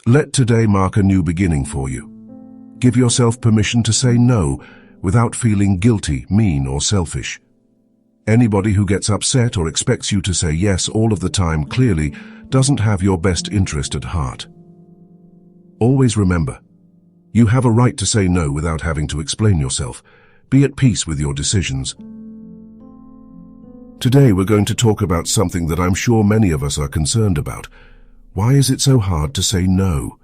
Let today mark a new beginning for you. Give yourself permission to say no without feeling guilty, mean, or selfish. Anybody who gets upset or expects you to say yes all of the time clearly doesn't have your best interest at heart. Always remember, you have a right to say no without having to explain yourself. Be at peace with your decisions. Today we're going to talk about something that I'm sure many of us are concerned about. Why is it so hard to say no?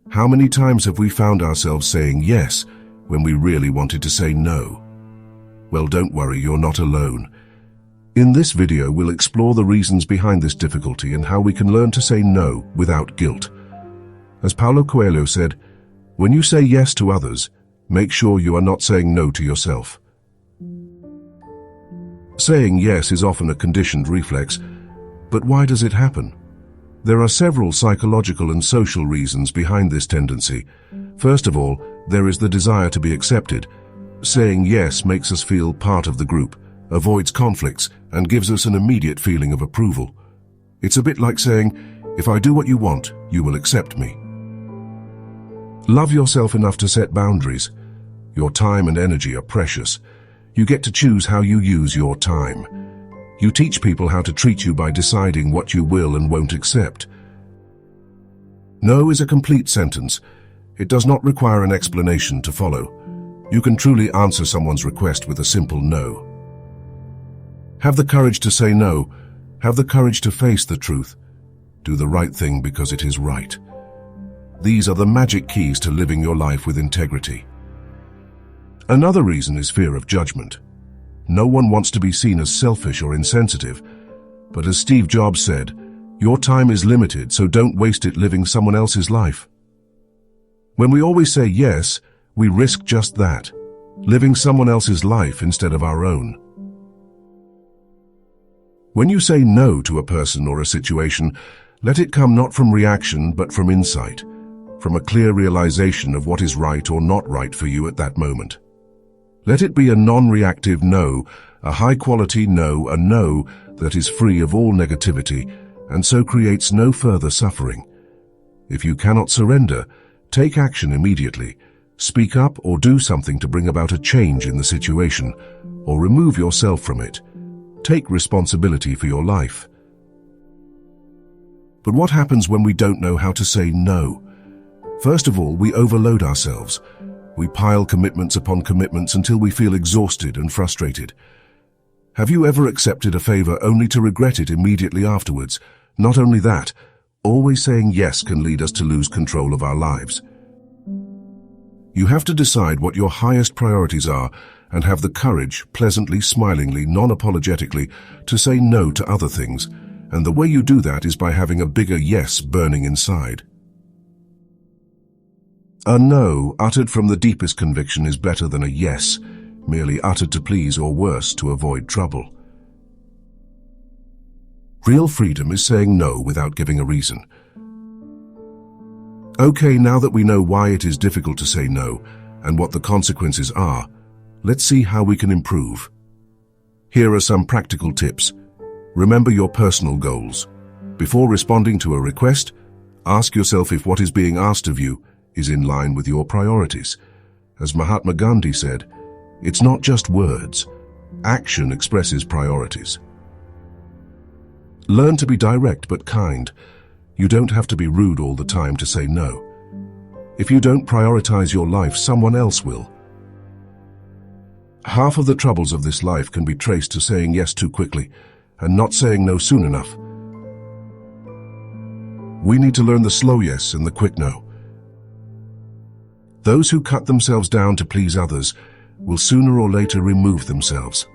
How many times have we found ourselves saying yes when we really wanted to say no? Well, don't worry, you're not alone. In this video, we'll explore the reasons behind this difficulty and how we can learn to say no without guilt. As Paulo Coelho said, when you say yes to others, make sure you are not saying no to yourself. Saying yes is often a conditioned reflex, but why does it happen? There are several psychological and social reasons behind this tendency. First of all, there is the desire to be accepted. Saying yes makes us feel part of the group, avoids conflicts, and gives us an immediate feeling of approval. It's a bit like saying, if I do what you want, you will accept me. Love yourself enough to set boundaries. Your time and energy are precious. You get to choose how you use your time. You teach people how to treat you by deciding what you will and won't accept. No is a complete sentence. It does not require an explanation to follow. You can truly answer someone's request with a simple no. Have the courage to say no. Have the courage to face the truth. Do the right thing because it is right. These are the magic keys to living your life with integrity. Another reason is fear of judgment. No one wants to be seen as selfish or insensitive, but as Steve Jobs said, your time is limited, so don't waste it living someone else's life. When we always say yes, we risk just that, living someone else's life instead of our own. When you say no to a person or a situation, let it come not from reaction but from insight, from a clear realization of what is right or not right for you at that moment. Let it be a non-reactive no, a high-quality no, a no that is free of all negativity and so creates no further suffering. If you cannot surrender, take action immediately. Speak up or do something to bring about a change in the situation, or remove yourself from it. Take responsibility for your life. But what happens when we don't know how to say no? First of all, we overload ourselves. We pile commitments upon commitments until we feel exhausted and frustrated. Have you ever accepted a favor only to regret it immediately afterwards? Not only that, always saying yes can lead us to lose control of our lives. You have to decide what your highest priorities are and have the courage, pleasantly, smilingly, non-apologetically, to say no to other things. And the way you do that is by having a bigger yes burning inside. A no uttered from the deepest conviction is better than a yes, merely uttered to please or worse, to avoid trouble. Real freedom is saying no without giving a reason. Okay, now that we know why it is difficult to say no and what the consequences are, let's see how we can improve. Here are some practical tips. Remember your personal goals. Before responding to a request, ask yourself if what is being asked of you is in line with your priorities. As Mahatma Gandhi said, it's not just words. Action expresses priorities. Learn to be direct but kind. You don't have to be rude all the time to say no. If you don't prioritize your life, someone else will. Half of the troubles of this life can be traced to saying yes too quickly and not saying no soon enough. We need to learn the slow yes and the quick no. Those who cut themselves down to please others will sooner or later remove themselves.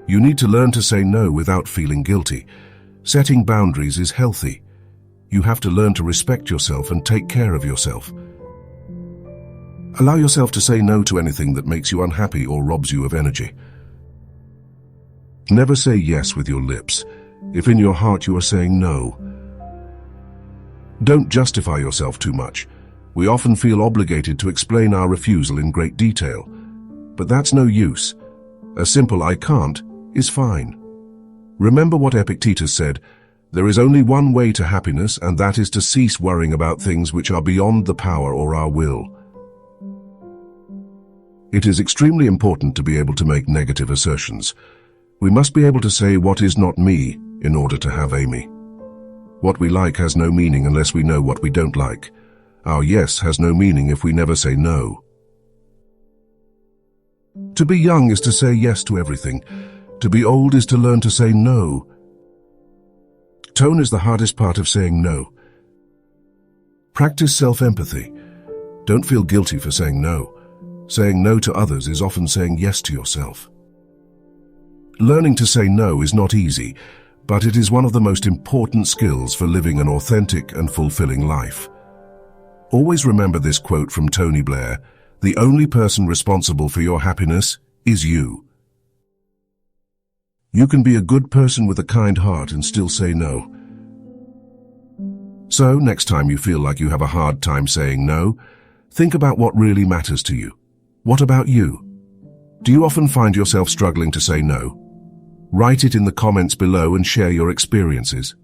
You need to learn to say no without feeling guilty. Setting boundaries is healthy. You have to learn to respect yourself and take care of yourself. Allow yourself to say no to anything that makes you unhappy or robs you of energy. Never say yes with your lips, if in your heart you are saying no. Don't justify yourself too much. We often feel obligated to explain our refusal in great detail. But that's no use. A simple "I can't" is fine. Remember what Epictetus said, There is only one way to happiness, and that is to cease worrying about things which are beyond the power or our will. It is extremely important to be able to make negative assertions. We must be able to say what is not me in order to have Amy. What we like has no meaning unless we know what we don't like. Our yes has no meaning if we never say no. To be young is to say yes to everything. To be old is to learn to say no. Tone is the hardest part of saying no. Practice self-empathy. Don't feel guilty for saying no. Saying no to others is often saying yes to yourself. Learning to say no is not easy, but it is one of the most important skills for living an authentic and fulfilling life. Always remember this quote from Tony Blair: "The only person responsible for your happiness is you." You can be a good person with a kind heart and still say no. So, next time you feel like you have a hard time saying no, think about what really matters to you. What about you? Do you often find yourself struggling to say no? Write it in the comments below and share your experiences.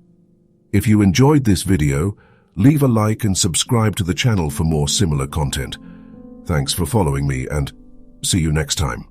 If you enjoyed this video, leave a like and subscribe to the channel for more similar content. Thanks for following me, and see you next time.